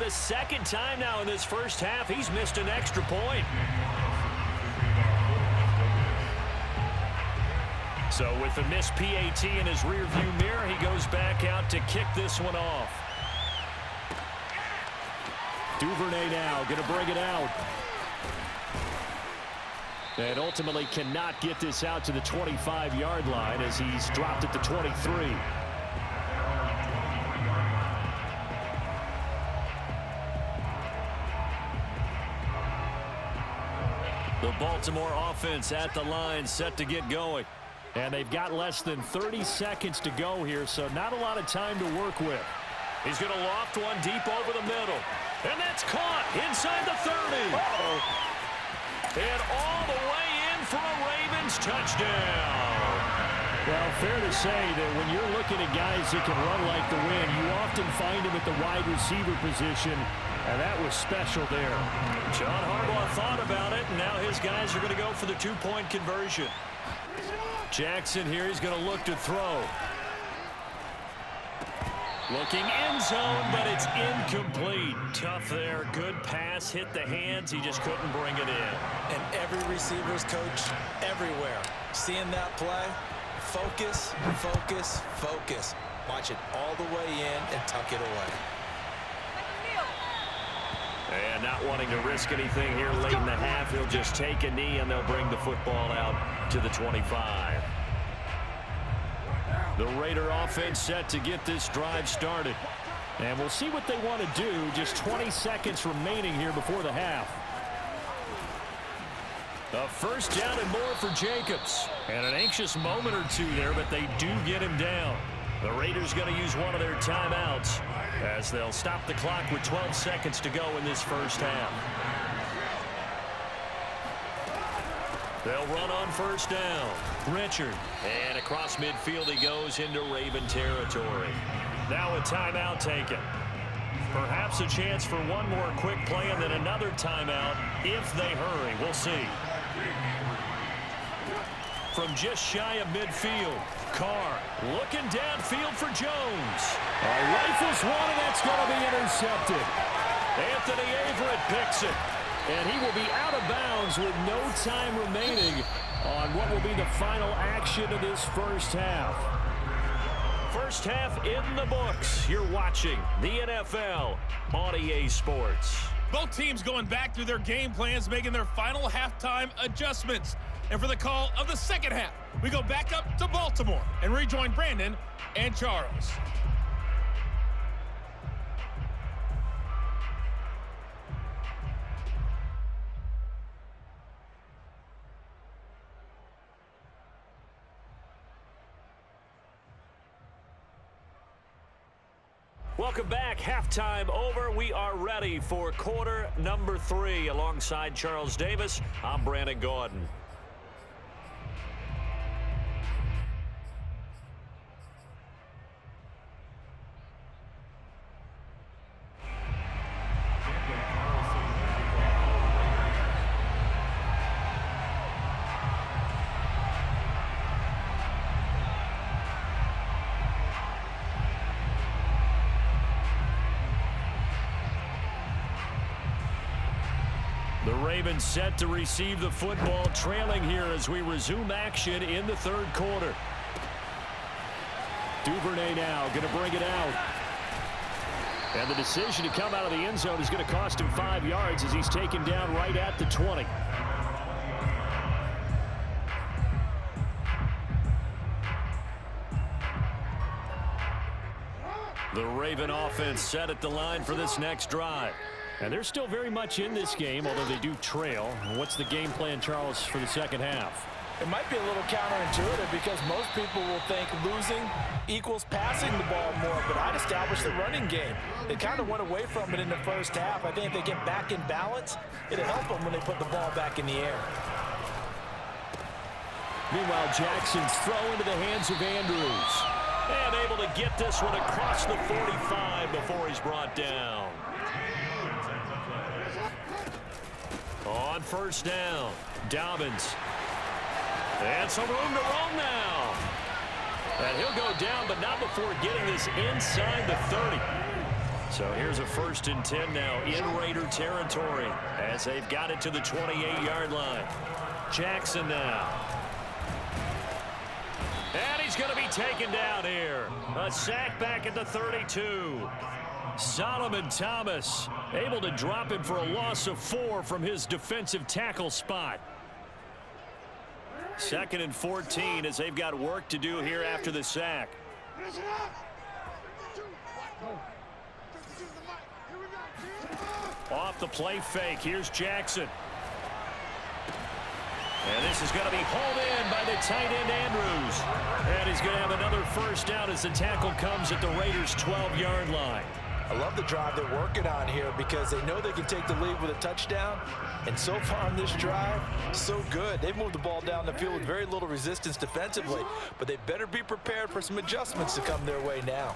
the second time now in this first half he's missed an extra point. So with the missed PAT in his rearview mirror, he goes back out to kick this one off. Duvernay now going to bring it out. And ultimately cannot get this out to the 25-yard line as he's dropped at the 23. The Baltimore offense at the line, set to get going. And they've got less than 30 seconds to go here, so not a lot of time to work with. He's going to loft one deep over the middle. And that's caught inside the 30. And all the way in for a Ravens touchdown. Well, fair to say that when you're looking at guys that can run like the wind, you often find them at the wide receiver position, and that was special there. John Harbaugh thought about it, and now his guys are going to go for the two-point conversion. Jackson here, he's going to look to throw. Looking end zone, but it's incomplete. Tough there. Good pass, hit the hands. He just couldn't bring it in. And every receiver's coach everywhere. Seeing that play, focus, focus, focus. Watch it all the way in and tuck it away. And not wanting to risk anything here late in the half, he'll just take a knee and they'll bring the football out to the 25. The Raider offense set to get this drive started. And we'll see what they want to do. Just 20 seconds remaining here before the half. A first down and more for Jacobs. And an anxious moment or two there, but they do get him down. The Raiders going to use one of their timeouts as they'll stop the clock with 12 seconds to go in this first half. They'll run on first down. Richard. And across midfield he goes into Raven territory. Now a timeout taken. Perhaps a chance for one more quick play and then another timeout if they hurry. We'll see. From just shy of midfield, Carr looking downfield for Jones. Rifles one, and that's going to be intercepted. Anthony Averett picks it. And he will be out of bounds with no time remaining on what will be the final action of this first half. First half in the books. You're watching the NFL on EA Sports. Both teams going back through their game plans, making their final halftime adjustments. And for the call of the second half, we go back up to Baltimore and rejoin Brandon and Charles. Welcome back. Halftime over. We are ready for quarter number 3. Alongside Charles Davis, I'm Brandon Gaudin. The Ravens set to receive the football, trailing here as we resume action in the third quarter. Duvernay now going to bring it out. And the decision to come out of the end zone is going to cost him 5 yards as he's taken down right at the 20. The Raven offense set at the line for this next drive. And they're still very much in this game, although they do trail. What's the game plan, Charles, for the second half? It might be a little counterintuitive because most people will think losing equals passing the ball more, but I'd establish the running game. They kind of went away from it in the first half. I think if they get back in balance, it'll help them when they put the ball back in the air. Meanwhile, Jackson's throw into the hands of Andrews. And able to get this one across the 45 before he's brought down. On first down, Dobbins. And some room to roam now. And he'll go down, but not before getting this inside the 30. So here's a 1st and 10 now in Raider territory as they've got it to the 28-yard line. Jackson now. And he's going to be taken down here. A sack back at the 32. Solomon Thomas able to drop him for a loss of 4 from his defensive tackle spot. 2nd and 14 as they've got work to do here after the sack. Off the play fake. Here's Jackson. And this is going to be hauled in by the tight end Andrews. And he's going to have another 1st down as the tackle comes at the Raiders' 12-yard line. I love the drive they're working on here because they know they can take the lead with a touchdown. And so far on this drive, so good. They've moved the ball down the field with very little resistance defensively. But they better be prepared for some adjustments to come their way now.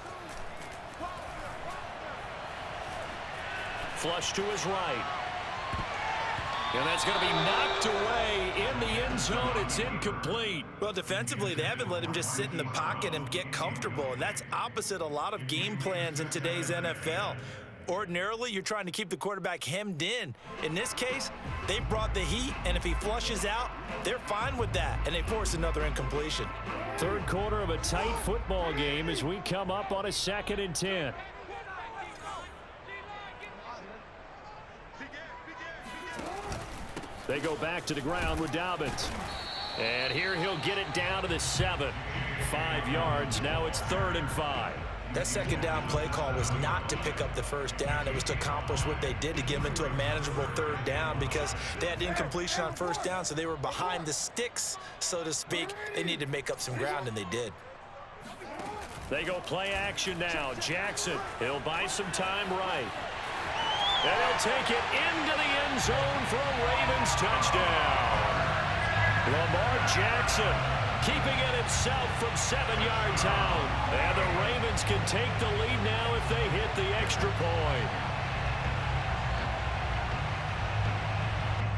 Flush to his right. And that's going to be knocked away in the end zone. It's incomplete. Well, defensively, they haven't let him just sit in the pocket and get comfortable. And that's opposite a lot of game plans in today's NFL. Ordinarily, you're trying to keep the quarterback hemmed in. In this case, they brought the heat, and if he flushes out, they're fine with that, and they force another incompletion. 3rd quarter of a tight football game as we come up on a 2nd and 10. They go back to the ground with Dobbins. And here he'll get it down to the 7. 5 yards. Now it's 3rd and 5. That 2nd down play call was not to pick up the 1st down. It was to accomplish what they did to get them into a manageable 3rd down because they had incompletion on 1st down, so they were behind the sticks, so to speak. They needed to make up some ground, and they did. They go play action now. Jackson, he'll buy some time right. And he'll take it into the end zone for a Ravens touchdown. Lamar Jackson keeping it himself from 7 yards out. And the Ravens can take the lead now if they hit the extra point.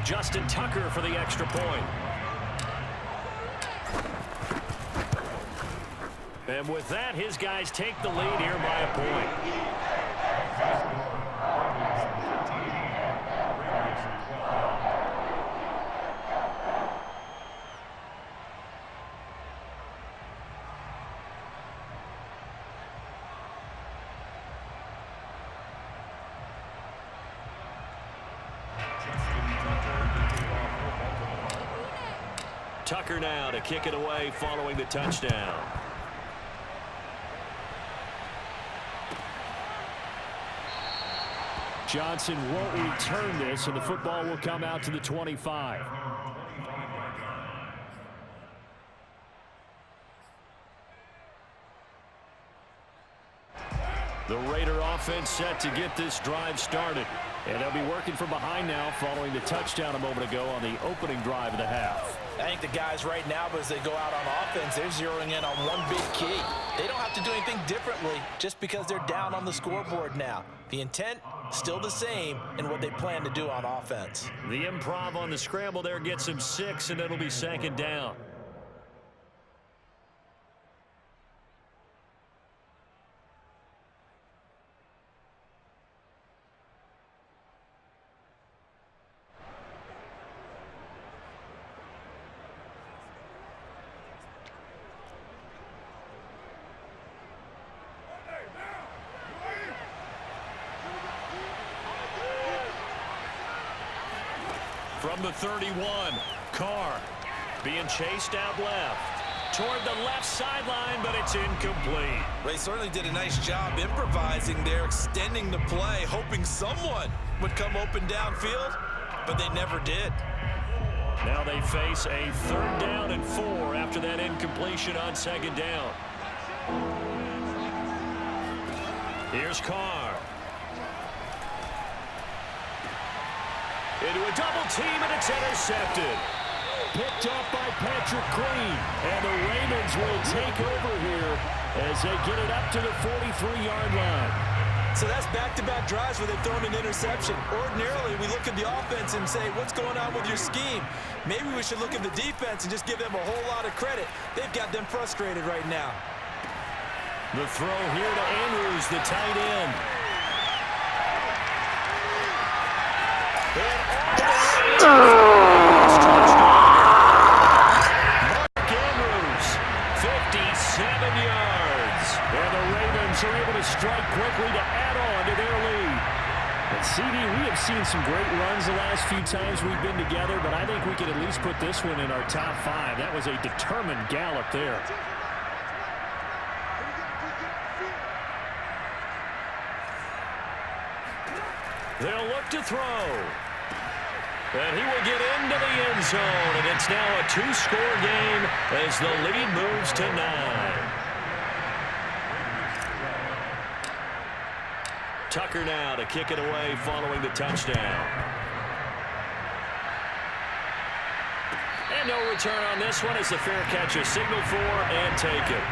Justin Tucker for the extra point. And with that, his guys take the lead here by a point. Tucker now to kick it away following the touchdown. Johnson won't return this, and the football will come out to the 25. The Raider offense set to get this drive started. And they'll be working from behind now following the touchdown a moment ago on the opening drive of the half. I think the guys right now, as they go out on offense, they're zeroing in on one big key. They don't have to do anything differently just because they're down on the scoreboard now. The intent, still the same in what they plan to do on offense. The improv on the scramble there gets him 6, and it'll be 2nd down. From the 31, Carr being chased out left toward the left sideline, but it's incomplete. They certainly did a nice job improvising there, extending the play, hoping someone would come open downfield, but they never did. Now they face a 3rd down and 4 after that incompletion on 2nd down. Here's Carr. Into a double team, and it's intercepted. Picked up by Patrick Queen. And the Ravens will take over here as they get it up to the 43-yard line. So that's back-to-back drives where they've thrown an interception. Ordinarily, we look at the offense and say, what's going on with your scheme? Maybe we should look at the defense and just give them a whole lot of credit. They've got them frustrated right now. The throw here to Andrews, the tight end. Mark Andrews, 57 yards. And the Ravens are able to strike quickly to add on to their lead. And CD, we have seen some great runs the last few times we've been together, but I think we could at least put this one in our top 5. That was a determined gallop there. They'll look to throw. And he will get into the end zone, and it's now a 2-score game as the lead moves to 9. Tucker now to kick it away following the touchdown. And no return on this one as the fair catch is signaled for and taken.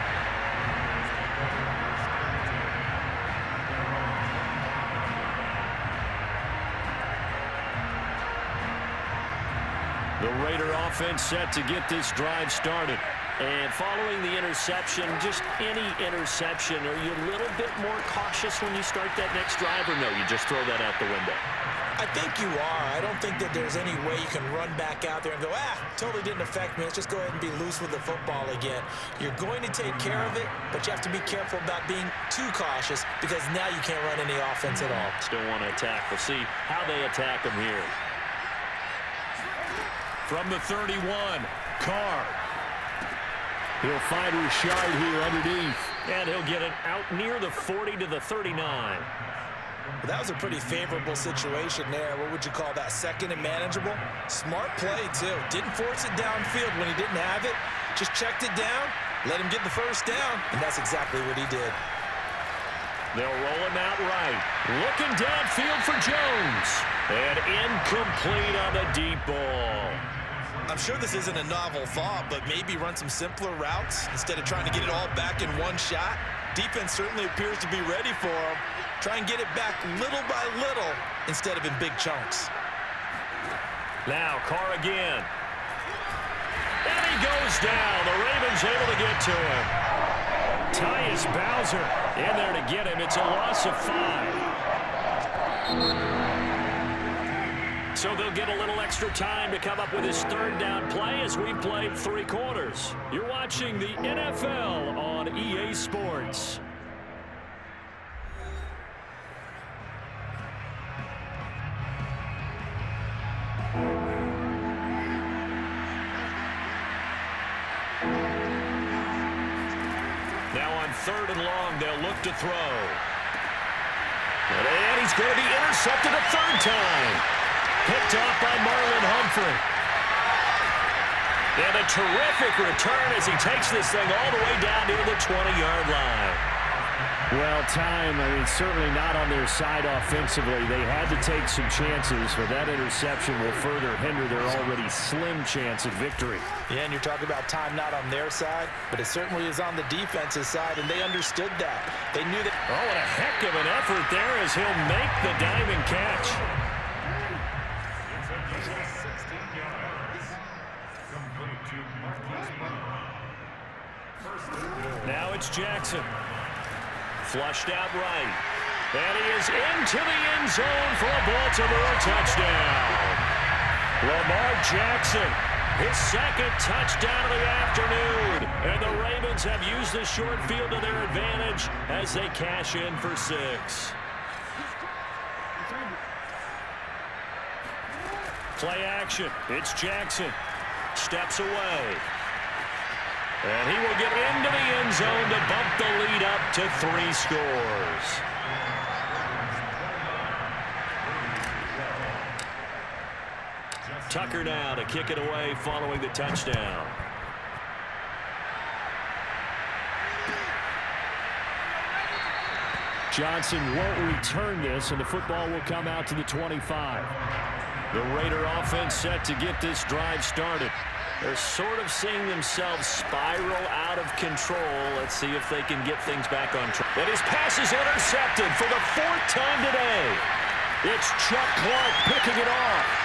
The Raider offense set to get this drive started. And following the interception, just any interception, are you a little bit more cautious when you start that next drive, or no, you just throw that out the window? I think you are. I don't think that there's any way you can run back out there and go, totally didn't affect me. Let's just go ahead and be loose with the football again. You're going to take care of it, but you have to be careful about being too cautious because now you can't run any offense at all. Still want to attack. We'll see how they attack them here. From the 31, Carr. He'll find Richard here underneath. And he'll get it out near the 40 to the 39. Well, that was a pretty favorable situation there. What would you call that? Second and manageable? Smart play, too. Didn't force it downfield when he didn't have it. Just checked it down, let him get the first down, and that's exactly what he did. They'll roll him out right. Looking downfield for Jones. And incomplete on the deep ball. I'm sure this isn't a novel thought, but maybe run some simpler routes instead of trying to get it all back in one shot. Defense certainly appears to be ready for him. Try and get it back little by little instead of in big chunks. Now Carr again. And he goes down. The Ravens able to get to him. Tyus Bowser in there to get him. It's a loss of 5. So they'll get a little extra time to come up with his third down play as we played 3 quarters. You're watching the NFL on EA Sports. Now on 3rd and long, they'll look to throw. And he's going to be intercepted a 3rd time. Picked off by Marlon Humphrey. And a terrific return as he takes this thing all the way down near the 20-yard line. Well, certainly not on their side offensively. They had to take some chances, but that interception will further hinder their already slim chance of victory. Yeah, and you're talking about time not on their side, but it certainly is on the defensive side, and they understood that. They knew that. Oh, and a heck of an effort there as he'll make the diving catch. Now it's Jackson. Flushed out right. And he is into the end zone for a Baltimore touchdown. Lamar Jackson, his 2nd touchdown of the afternoon. And the Ravens have used the short field to their advantage as they cash in for 6. Play action. It's Jackson. Steps away. And he will get into the end zone to bump the lead up to 3 scores. Tucker now to kick it away following the touchdown. Johnson won't return this, and the football will come out to the 25. The Raider offense set to get this drive started. They're sort of seeing themselves spiral out of control. Let's see if they can get things back on track. And his pass is intercepted for the 4th time today. It's Chuck Clark picking it off.